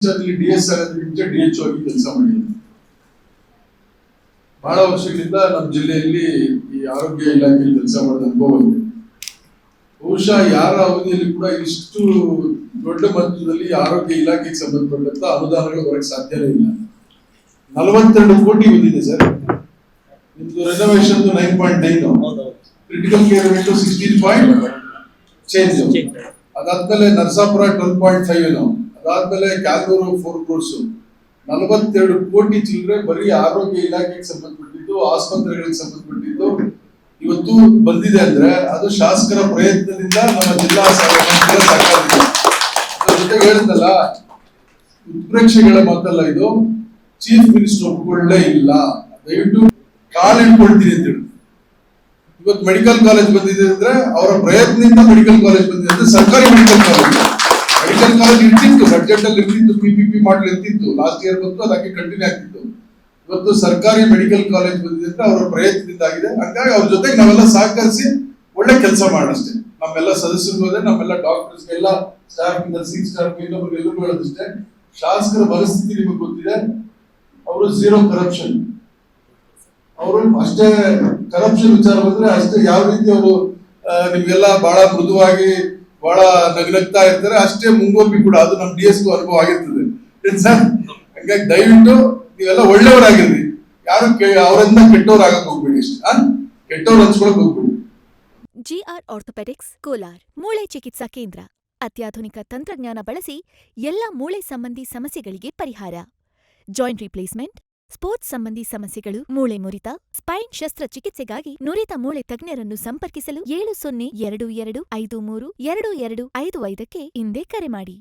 DSR DHO ಆಗಿ ಕೆಲಸ ಮಾಡಿದ್ದೀನಿ. ಬಹಳ ವರ್ಷಗಳಿಂದ ನಮ್ಮ ಜಿಲ್ಲೆಯಲ್ಲಿ ಈ ಆರೋಗ್ಯ ಇಲಾಖೆಯಲ್ಲಿ ಕೆಲಸ ಮಾಡಿದ ಅನುಭವ ಇದೆ. ಬಹುಶಃ ಯಾರ ಅವಧಿಯಲ್ಲಿ ಕೂಡ ಇಷ್ಟು ದೊಡ್ಡ ಮಟ್ಟದಲ್ಲಿ ಆರೋಗ್ಯ ಇಲಾಖೆಗೆ ಸಂಬಂಧಪಟ್ಟಂತ ಅನುದಾನಗಳು ಬರಕ್ಕೆ ಸಾಧ್ಯನೇ ಇಲ್ಲ. 42 ಕೋಟಿ ಬಂದಿದೆ ಸರ್. ನಿಮ್ದು renovation 9.9, critical care rate 16 change. ಅದಾದ್ಮೇಲೆ ನರಸಾಪುರ 12.5, ಅದಾದ್ಮೇಲೆ ಕ್ಯಾಲ್ದೂರು 4 crores. 42 ಕೋಟಿ ಚಿಲ್ಲರೆ ಬರೀ ಆರೋಗ್ಯ ಇಲಾಖೆಗೆ ಸಂಬಂಧಪಟ್ಟಿದ್ದು, ಆಸ್ಪತ್ರೆಗಳಿಗೆ ಸಂಬಂಧಪಟ್ಟಿದ್ದು ಇವತ್ತು ಬಂದಿದೆ ಅಂದ್ರೆ ಅದು ಶಾಸಕರ ಪ್ರಯತ್ನದಿಂದ ನಮ್ಮ ಜಿಲ್ಲಾ ಸರ್ಕಾರದಿಂದ. ಜೊತೆಗೆ ಹೇಳಿದ್ನಲ್ಲ, ಉತ್ಪ್ರೇಕ್ಷೆಗಳ ಮಾತಲ್ಲ ಇದು, ಚೀಫ್ ಮಿನಿಸ್ಟರ್ ಒಪ್ಕೊಳ್ಳೇ ಇಲ್ಲ. ದಯವಿಟ್ಟು ಕಾಲ್ ಇಟ್ಕೊಳ್ತೀನಿ ಅಂತ ಹೇಳಿ. ಇವತ್ತು ಮೆಡಿಕಲ್ ಕಾಲೇಜ್ ಬಂದಿದೆ ಅಂದ್ರೆ ಅವರ ಪ್ರಯತ್ನದಿಂದ ಮೆಡಿಕಲ್ ಕಾಲೇಜ್ ಬಂದಿದೆ ಅಂದ್ರೆ ಸರ್ಕಾರಿ ಮೆಡಿಕಲ್ ಕಾಲೇಜ್. ಮೆಡಿಕಲ್ ಕಾಲೇಜ್ ಇರ್ತಿತ್ತು, ಬಡ್ಜೆಟ್ ಅಲ್ಲಿ ಇರ್ತಿತ್ತು, PPP ಮಾಡಲ್ ಇರ್ತಿತ್ತು, ಲಾಸ್ಟ್ ಇಯರ್ ಬಂತು, ಅದಕ್ಕೆ ಕಂಟಿನ್ಯೂ ಆಗ್ತಿತ್ತು. ಇವತ್ತು ಸರ್ಕಾರಿ ಮೆಡಿಕಲ್ ಕಾಲೇಜ್ ಬಂದಿದೆ ಅಂದ್ರೆ ಅವರ ಪ್ರಯತ್ನದಿಂದ ಆಗಿದೆ. ಹಾಗಾಗಿ ಅವ್ರ ಜೊತೆಗೆ ನಾವೆಲ್ಲ ಸಹಕರಿಸಿ ಒಳ್ಳೆ ಕೆಲಸ ಮಾಡೋಷ್ಟೇ. ನಮ್ಮೆಲ್ಲ ಸದಸ್ಯರು ಹೋದ್ರೆ, ನಮ್ಮೆಲ್ಲ ಡಾಕ್ಟರ್ಸ್ ಎಲ್ಲ ಸ್ಟಾಫ್, ನರ್ಸಿಂಗ್ ಸ್ಟಾಫ್, ಇನ್ನೊಬ್ಬರು ಎಲ್ಲರೂ ಹೇಳೋದಷ್ಟೇ, ಶಾಸಕರ ಪರಿಸ್ಥಿತಿ ನಿಮಗೆ ಗೊತ್ತಿದೆ. ಅವರು ಝೀರೋ ಕರಪ್ಷನ್. ಅವರು ಅಷ್ಟೇ ಕರಪ್ಷನ್ ವಿಚಾರ ಬಂದ್ರೆ ಅಷ್ಟೇ ಯಾವ ರೀತಿ ಅವರು ನಿಮ್ಗೆಲ್ಲ ಬಹಳ ಮೃದುವಾಗಿ ಬಹಳ ನಗ್ನಗ್ತಾ ಇರ್ತಾರೆ, ಅಷ್ಟೇ ಮುಂಗೋಪಿ ಕೂಡ. ಅದು ನಮ್ DS ಅನುಭವ ಆಗಿರ್ತದೆ ಸರ್. ಹಂಗಾಗಿ ದಯವಿಟ್ಟು ನೀವೆಲ್ಲ ಒಳ್ಳೆಯವರಾಗಿರ್ರಿ, ಯಾರು ಅವರಿಂದ ಕೆಟ್ಟವ್ರಾಗಕ್ ಹೋಗ್ಬೇಡಿ, ಅಷ್ಟೇ ಕೆಟ್ಟವ್ರು ಹಂಚ್ಕೊಳಕ್ ಹೋಗ್ಬೇಡಿ. GR ಆರ್ಥೋಪೆಡಿಕ್ಸ್ ಕೋಲಾರ್ ಮೂಳೆ ಚಿಕಿತ್ಸಾ ಕೇಂದ್ರ. ಅತ್ಯಾಧುನಿಕ ತಂತ್ರಜ್ಞಾನ ಬಳಸಿ ಎಲ್ಲ ಮೂಳೆ ಸಂಬಂಧಿ ಸಮಸ್ಯೆಗಳಿಗೆ ಪರಿಹಾರ. ಜಾಯಿಂಟ್ ರಿಪ್ಲೇಸ್ಮೆಂಟ್, ಸ್ಪೋರ್ಟ್ಸ್ ಸಂಬಂಧಿ ಸಮಸ್ಯೆಗಳು, ಮೂಳೆ ಮುರಿತ, ಸ್ಪೈನ್ ಶಸ್ತ್ರಚಿಕಿತ್ಸೆಗಾಗಿ ನುರಿತ ಮೂಳೆ ತಜ್ಞರನ್ನು ಸಂಪರ್ಕಿಸಲು 7020532255 ಹಿಂದೆ ಕರೆ ಮಾಡಿ.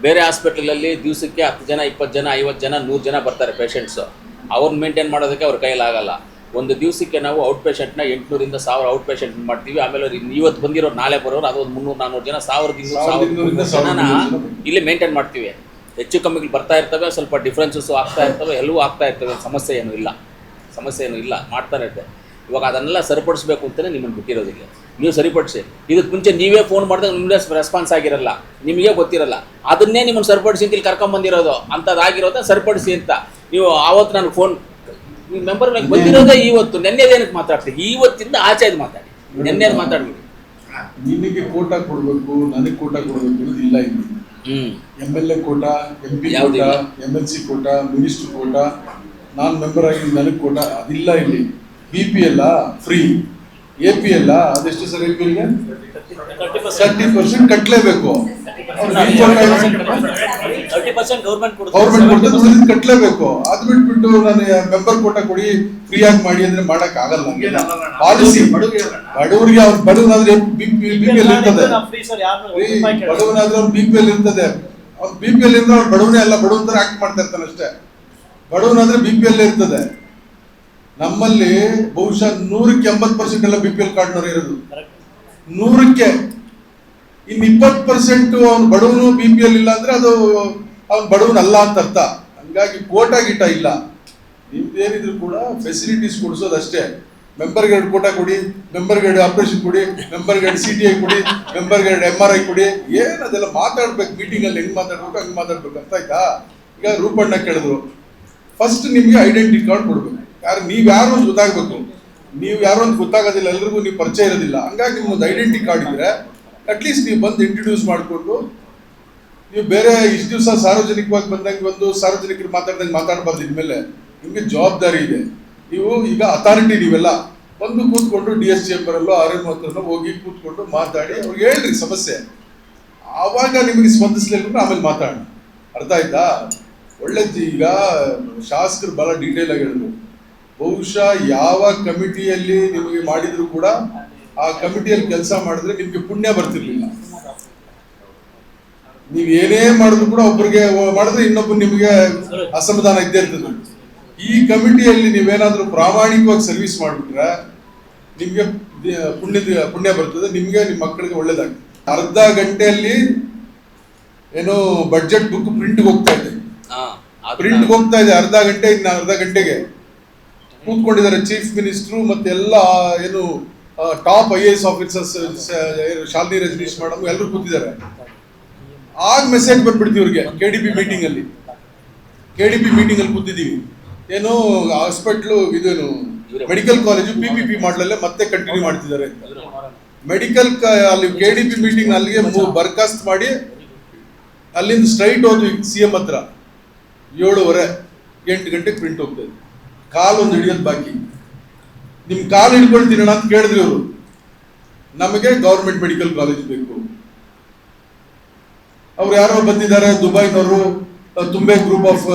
ಬೇರೆ ಹಾಸ್ಪಿಟಲಲ್ಲಿ ದಿವಸಕ್ಕೆ 10 ಜನ, 20 ಜನ, 50 ಜನ, 100 ಜನ ಬರ್ತಾರೆ ಪೇಷಂಟ್ಸು. ಅವ್ರನ್ನ ಮೇಂಟೈನ್ ಮಾಡೋದಕ್ಕೆ ಅವ್ರ ಕೈಲಾಗಲ್ಲ. ಒಂದು ದಿವಸಕ್ಕೆ ನಾವು ಔಟ್ ಪೇಷಂಟ್ನ 800 ಇಂದ 1000 ಔಟ್ ಪೇಷಂಟ್ ಮಾಡ್ತೀವಿ. ಆಮೇಲೆ ಇವತ್ತು ಬಂದಿರೋ ನಾಳೆ ಬರೋರು ಅದು 300-400 ಜನ, 1200 ಜನನ ಇಲ್ಲಿ ಮೇಂಟೈನ್ ಮಾಡ್ತೀವಿ. ಹೆಚ್ಚು ಕಮ್ಮಿಗಳು ಬರ್ತಾ ಇರ್ತವೆ, ಸ್ವಲ್ಪ ಡಿಫ್ರೆನ್ಸಸ್ ಆಗ್ತಾ ಇರ್ತವೆ, ಎಲ್ಲವೂ ಆಗ್ತಾ ಇರ್ತವೆ. ಸಮಸ್ಯೆ ಏನೂ ಇಲ್ಲ, ಮಾಡ್ತಾನೆ ಇರ್ತದೆ. ಇವಾಗ ಅದನ್ನೆಲ್ಲ ಸರಿಪಡಿಸ್ಬೇಕು ಅಂತಲೇ ನಿಮ್ಮನ್ನು ಬಿಟ್ಟಿರೋದಿಲ್ಲ. ನೀವು ಸರಿಪಡಿಸಿ. ಇದಕ್ಕೆ ಮುಂಚೆ ನೀವೇ ಫೋನ್ ಮಾಡಿದಾಗ ನಿಮ್ಮದೇ ರೆಸ್ಪಾನ್ಸ್ ಆಗಿರಲ್ಲ, ನಿಮಗೆ ಗೊತ್ತಿರಲ್ಲ. ಅದನ್ನೇ ನಿಮ್ಮನ್ನು ಸರಿಪಡಿಸಿ ಅಂತ ಇಲ್ಲಿ ಕರ್ಕೊಂಬಂದಿರೋದು, ಅಂಥದ್ದಾಗಿರೋದ ಸರಿಪಡಿಸಿ ಅಂತ. ನೀವು ಆವತ್ತು ನನಗೆ ಫೋನ್, ನೀವು ಮೆಂಬರ್ ಮೇಲೆ ಬಂದಿರೋದೇ ಇವತ್ತು. ನೆನ್ನೆದೇನಕ್ಕೆ ಮಾತಾಡ್ತೀವಿ? ಇವತ್ತಿಂದ ಆಚೆ ಇದು ಮಾತಾಡಿ, ನೆನ್ನೆ ಮಾತಾಡ್ಬಿಡಿ. ನಿನಗೆ ಕೋಟಾ ಕೊಡಬೇಕು, ನನಗೆ ಕೋಟಾ ಕೊಡಬೇಕು ಅನ್ನೋದು ಇಲ್ಲ. ಇಲ್ಲಿ MLA quota, MP quota, MLC quota, minister quota, ನಾನು ಮೆಂಬರ್ ಆಗಿ ನನಗೆ ಕೋಟಾ ಅದಿಲ್ಲ ಇಲ್ಲಿ. BPL ಫ್ರೀ, APL ಅದೆಷ್ಟು ಸರ್? APLಗೆ 30% ಕಟ್ಟಲೇಬೇಕು. ಗೌರ್ಮೆಂಟ್ ಕಟ್ಟಲೇಬೇಕು. ಅದು ಬಿಟ್ಬಿಟ್ಟು ನಾನು ಮೆಂಬರ್ ಕೋಟಾ ಕೊಡಿ, ಫ್ರೀ ಆಗಿ ಮಾಡಿ ಅಂದ್ರೆ ಮಾಡಕ್ ಆಗಲ್ಲ. ಪಾಲಿಸಿ ಬಡವರಿಗೆ, ಅವ್ರು ಬಡವನಾದ್ರೆ BPL ಇರ್ತದೆ, ಬಡವನಾದ್ರೆ ಅವ್ರು BPL ಇರ್ತದೆ. ಅವ್ರು BPL ಇದ್ರೆ ಅವ್ರು ಬಡವನೇ ಅಲ್ಲ, ಬಡವನ ತರ ಆಕ್ಟ್ ಮಾಡ್ತಾ ಇರ್ತಾನೆ ಅಷ್ಟೇ. ಬಡವನಾದ್ರೆ BPL ಇರ್ತದೆ. ನಮ್ಮಲ್ಲಿ ಬಹುಶಃ 100ಕ್ಕೆ 80% ಎಲ್ಲ BPL ಕಾರ್ಡ್ನವ್ರು ಇರೋದು. 100ಕ್ಕೆ ಇನ್ನು 20% ಅವನು ಬಡವನು BPL ಇಲ್ಲ ಅಂದ್ರೆ ಅದು ಅವನು ಬಡವನಲ್ಲ ಅಂತ ಅರ್ಥ. ಹಂಗಾಗಿ ಕೋಟಾ ಗೀಟ ಇಲ್ಲ. ನಿಮ್ದೇನಿದ್ರು ಕೂಡ ಫೆಸಿಲಿಟೀಸ್ ಕೊಡಿಸೋದಷ್ಟೇ. ಮೆಂಬರ್ಗೆ 2 ಕೋಟಾ ಕೊಡಿ, ಮೆಂಬರ್ಗೆ 2 ಆಪರೇಷನ್ ಕೊಡಿ, ಮೆಂಬರ್ಗೆ 2 CTI ಕೊಡಿ, ಮೆಂಬರ್ಗೆ 2 MRI ಕೊಡಿ. ಏನದೆಲ್ಲ ಮಾತಾಡ್ಬೇಕು, ಮೀಟಿಂಗಲ್ಲಿ ಹೆಂಗ್ ಮಾತಾಡ್ಬೇಕು ಹಂಗೆ ಮಾತಾಡ್ಬೇಕು, ಅರ್ಥ ಆಯ್ತಾ? ಈಗ ರೂಪಣ್ಣ ಕೇಳಿದ್ರು, ಫಸ್ಟ್ ನಿಮ್ಗೆ ಐಡೆಂಟಿಟಿ ಕಾರ್ಡ್ ಕೊಡ್ಬೇಕು. ನೀವು ಯಾರು ಅಂತ ಗೊತ್ತಾಗಬೇಕು. ನೀವು ಯಾರು ಅಂತ ಗೊತ್ತಾಗೋದಿಲ್ಲ, ಎಲ್ರಿಗೂ ನೀವು ಪರಿಚಯ ಇರೋದಿಲ್ಲ. ಹಂಗಾಗಿ ನಿಮ್ಗೊಂದು ಐಡೆಂಟಿಟಿ ಕಾರ್ಡ್ ಇದ್ರೆ ಅಟ್ಲೀಸ್ಟ್ ನೀವು ಬಂದು ಇಂಟ್ರೊಡ್ಯೂಸ್ ಮಾಡಿಕೊಂಡು, ನೀವು ಬೇರೆ ಇಷ್ಟು ದಿವಸ ಸಾರ್ವಜನಿಕವಾಗಿ ಬಂದಂಗೆ ಒಂದು ಸಾರ್ವಜನಿಕರು ಮಾತಾಡ್ದಂಗೆ ಮಾತಾಡಬಾರ್ದು. ಇನ್ಮೇಲೆ ನಿಮಗೆ ಜವಾಬ್ದಾರಿ ಇದೆ. ನೀವು ಈಗ ಅಥಾರಿಟಿ, ನೀವೆಲ್ಲ ಬಂದು ಕೂತ್ಕೊಂಡು DS ಚೇಂಬರಲ್ಲೋ RM ಹತ್ರನೋ ಹೋಗಿ ಕೂತ್ಕೊಂಡು ಮಾತಾಡಿ ಅವ್ರಿಗೆ ಹೇಳ್ರಿ ಸಮಸ್ಯೆ. ಆವಾಗ ನಿಮಗೆ ಸ್ಪಂದಿಸ್ಲಿಲ್ಲ ಆಮೇಲೆ ಮಾತಾಡೋಣ, ಅರ್ಥ ಆಯ್ತಾ? ಒಳ್ಳೇದು. ಈಗ ಶಾಸಕರು ಬಹಳ ಡೀಟೇಲ್ ಆಗಿ ಹೇಳಿದ್ರು. ಬಹುಶಃ ಯಾವ ಕಮಿಟಿಯಲ್ಲಿ ನಿಮಗೆ ಮಾಡಿದ್ರು ಕೂಡ ಆ ಕಮಿಟಿಯಲ್ಲಿ ಕೆಲಸ ಮಾಡಿದ್ರೆ ನಿಮ್ಗೆ ಪುಣ್ಯ ಬರ್ತಿರ್ಲಿಲ್ಲ. ನೀವ್ ಏನೇ ಮಾಡಿದ್ರು ಕೂಡ ಒಬ್ಬರಿಗೆ ಮಾಡಿದ್ರೆ ಇನ್ನೊಬ್ಬ ನಿಮಗೆ ಅಸಮಾಧಾನ ಇದ್ದೇ ಇರ್ತದೆ. ಈ ಕಮಿಟಿಯಲ್ಲಿ ನೀವೇನಾದ್ರೂ ಪ್ರಾಮಾಣಿಕವಾಗಿ ಸರ್ವಿಸ್ ಮಾಡಿಬಿಟ್ರೆ ನಿಮ್ಗೆ ಪುಣ್ಯ ಬರ್ತದೆ, ನಿಮ್ಗೆ ನಿಮ್ಮ ಮಕ್ಕಳಿಗೆ ಒಳ್ಳೇದಾಗ್ತದೆ. ಅರ್ಧ ಗಂಟೆಯಲ್ಲಿ ಏನೋ ಬಡ್ಜೆಟ್ ಬುಕ್ ಪ್ರಿಂಟ್ಗೆ ಹೋಗ್ತಾ ಇದೆ, ಅರ್ಧ ಗಂಟೆ. ಇನ್ನು ಅರ್ಧ ಗಂಟೆಗೆ ಕೂತ್ಕೊಂಡಿದ್ದಾರೆ ಚೀಫ್ ಮಿನಿಸ್ಟ್ರು ಮತ್ತೆ ಎಲ್ಲ ಏನು top IAS officers, Shalini Rajneesh madam ಎಲ್ಲರೂ ಕೂತಿದ್ದಾರೆ. ಆಗ ಮೆಸೇಜ್ ಬಂದ್ಬಿಡ್ತೀವಿ ಇವ್ರಿಗೆ KDP ಮೀಟಿಂಗ್ ಅಲ್ಲಿ. KDP ಮೀಟಿಂಗಲ್ಲಿ ಕೂತಿದ್ದೀವಿ, ಏನು ಹಾಸ್ಪಿಟ್ಲು ಇದೇನು ಮೆಡಿಕಲ್ ಕಾಲೇಜು PPP ಮಾಡಲಲ್ಲೇ ಮತ್ತೆ ಕಂಟಿನ್ಯೂ ಮಾಡ್ತಿದ್ದಾರೆ ಅಂತ. ಮೆಡಿಕಲ್ ಅಲ್ಲಿ KDP ಮೀಟಿಂಗ್ ಅಲ್ಲಿಗೆ ಬರ್ಖಾಸ್ತ್ ಮಾಡಿ ಅಲ್ಲಿಂದ ಸ್ಟ್ರೈಟ್ ಹೋದ್ವಿ CM ಹತ್ರ. 7:30 8 ಗಂಟೆಗೆ ಪ್ರಿಂಟ್ ಹೋಗ್ತದೆ. ಕಾಲು ಒಂದು ಹಿಡಿಯೋದು ಬಾಕಿ. ನಿಮ್ ಕಾಲು ಹಿಡ್ಕೊಳ್ತೀರಣ ಅಂತ ಕೇಳಿದ್ರಿ ಅವರು. ನಮಗೆ ಗೌರ್ಮೆಂಟ್ ಮೆಡಿಕಲ್ ಕಾಲೇಜ್ ಬೇಕು. ಅವ್ರು ಯಾರೋ ಬಂದಿದ್ದಾರೆ ದುಬೈನವರು, ತುಂಬೆ ಗ್ರೂಪ್ ಆಫ್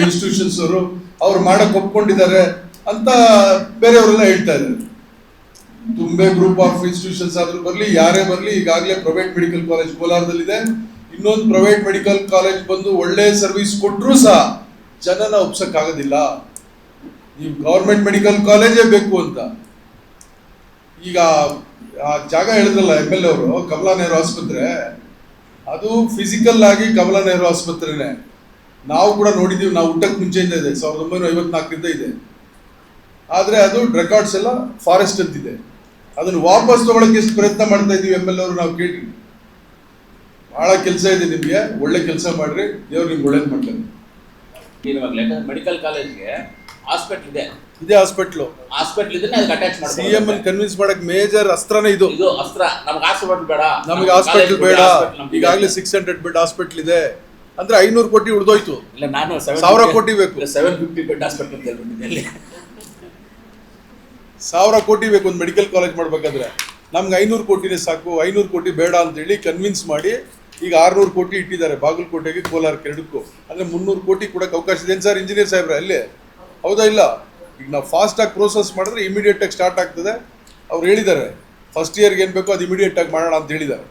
ಇನ್ಸ್ಟಿಟ್ಯೂಷನ್ಸ್ ಅವರು, ಅವ್ರು ಮಾಡಕ್ ಒಪ್ಕೊಂಡಿದ್ದಾರೆ ಅಂತ ಬೇರೆಯವರೆಲ್ಲ ಹೇಳ್ತಾ ಇದ್ದಾರೆ. ತುಂಬೆ ಗ್ರೂಪ್ ಆಫ್ ಇನ್ಸ್ಟಿಟ್ಯೂಷನ್ಸ್ ಆದ್ರೂ ಬರಲಿ, ಯಾರೇ ಬರಲಿ, ಈಗಾಗಲೇ ಪ್ರೈವೇಟ್ ಮೆಡಿಕಲ್ ಕಾಲೇಜ್ ಕೋಲಾರದಲ್ಲಿದೆ. ಇನ್ನೊಂದು ಪ್ರೈವೇಟ್ ಮೆಡಿಕಲ್ ಕಾಲೇಜ್ ಬಂದು ಒಳ್ಳೆ ಸರ್ವಿಸ್ ಕೊಟ್ಟರು ಸಹ ಜನನ ಒಪ್ಸಕ್ಕಾಗೋದಿಲ್ಲ. ನೀವು ಗೌರ್ಮೆಂಟ್ ಮೆಡಿಕಲ್ ಕಾಲೇಜೇ ಬೇಕು ಅಂತ. ಈಗ ಆ ಜಾಗ ಹೇಳಿದ್ರಲ್ಲ MLA ಅವರು, ಕಮಲಾ ನೆಹರು ಆಸ್ಪತ್ರೆ, ಅದು ಫಿಸಿಕಲ್ ಆಗಿ ಕಮಲಾ ನೆಹರು ಆಸ್ಪತ್ರೆನೇ. ನಾವು ಕೂಡ ನೋಡಿದ್ದೀವಿ, ನಾವು ಹುಟ್ಟಕ್ಕೆ ಮುಂಚೆಯಿಂದ ಇದೆ, 1954ರಿಂದ ಇದೆ. ಆದರೆ ಅದು ರೆಕಾರ್ಡ್ಸ್ ಎಲ್ಲ ಫಾರೆಸ್ಟ್ ಅಂತಿದೆ. ಅದನ್ನು ವಾಪಸ್ ತಗೊಳಕ್ಕೆ ಎಷ್ಟು ಪ್ರಯತ್ನ ಮಾಡ್ತಾ ಇದ್ದೀವಿ MLA ಅವರು, ನಾವು ಕೇಳಿ. ಬಹಳ ಕೆಲಸ ಇದೆ ನಿಮಗೆ, ಒಳ್ಳೆ ಕೆಲಸ ಮಾಡ್ರಿ, ದೇವ್ರು ನಿಮ್ಗೆ ಒಳ್ಳೇದು ಮಾಡ್ತಾರೆ. ಮೆಡಿಕಲ್ ಕಾಲೇಜ್ಗೆ ಹಾಸ್ಪಿಟಲ್ ಇದೆ, ಇದೇ ಹಾಸ್ಪಿಟ್ಲು ಇದೆ, ಅದಕ್ಕೆ ಅಟ್ಯಾಚ್ ಮಾಡಿ CM ಅನ್ನು ಕನ್ವಿನ್ಸ್ ಮಾಡಕ್ ಮೇಜರ್ ಅಸ್ತ್ರನೇ ಇದು. ಅಸ್ತ್ರ. ನಮ್ಗೆ ಹಾಸ್ಪಿಟಲ್ ಬೇಡ, ನಮಗೆ ಹಾಸ್ಪಿಟಲ್ ಬೇಡ. ಈಗಾಗಲೇ 600 ಬೆಡ್ ಹಾಸ್ಪಿಟಲ್ ಇದೆ ಅಂದ್ರೆ 500 ಕೋಟಿ ಉಳಿದೋಯ್ತು. ಇಲ್ಲ, ನಾನು 1000 ಕೋಟಿ ಬೇಕು. 750 ಬೆಡ್ ಹಾಸ್ಪಿಟಲ್ ಅಂತ ಹೇಳ್ಬಿಟ್ಟಿದ್ದೆ. 1000 ಕೋಟಿ ಬೇಕು ಒಂದು ಮೆಡಿಕಲ್ ಕಾಲೇಜ್ ಮಾಡ್ಬೇಕಾದ್ರೆ. ನಮ್ಗೆ 500 ಕೋಟಿನೇ ಸಾಕು, 500 ಕೋಟಿ ಬೇಡ ಅಂತೇಳಿ ಕನ್ವಿನ್ಸ್ ಮಾಡಿ ಈಗ 600 ಕೋಟಿ ಇಟ್ಟಿದ್ದಾರೆ ಬಾಗಲಕೋಟೆಗೆ, ಕೋಲಾರಕ್ಕೆ, ಎರಡಕ್ಕೂ. ಅಂದ್ರೆ 300 ಕೋಟಿ ಕೊಡಕ್ಕೆ ಅವಕಾಶ ಇದೆ. ಏನು ಸರ್ ಇಂಜಿನಿಯರ್ ಸಾಹೇಬ್ರೆ ಅಲ್ಲೇ? ಹೌದಾ ಇಲ್ಲ? ಈಗ ನಾವು ಫಾಸ್ಟಾಗಿ ಪ್ರೋಸೆಸ್ ಮಾಡಿದ್ರೆ ಇಮಿಡಿಯೇಟಾಗಿ ಸ್ಟಾರ್ಟ್ ಆಗ್ತದೆ. ಅವ್ರು ಹೇಳಿದ್ದಾರೆ ಫಸ್ಟ್ ಇಯರ್ಗೆ ಏನು ಬೇಕೋ ಅದು ಇಮಿಡಿಯೇಟಾಗಿ ಮಾಡೋಣ ಅಂತ ಹೇಳಿದ್ದಾರೆ.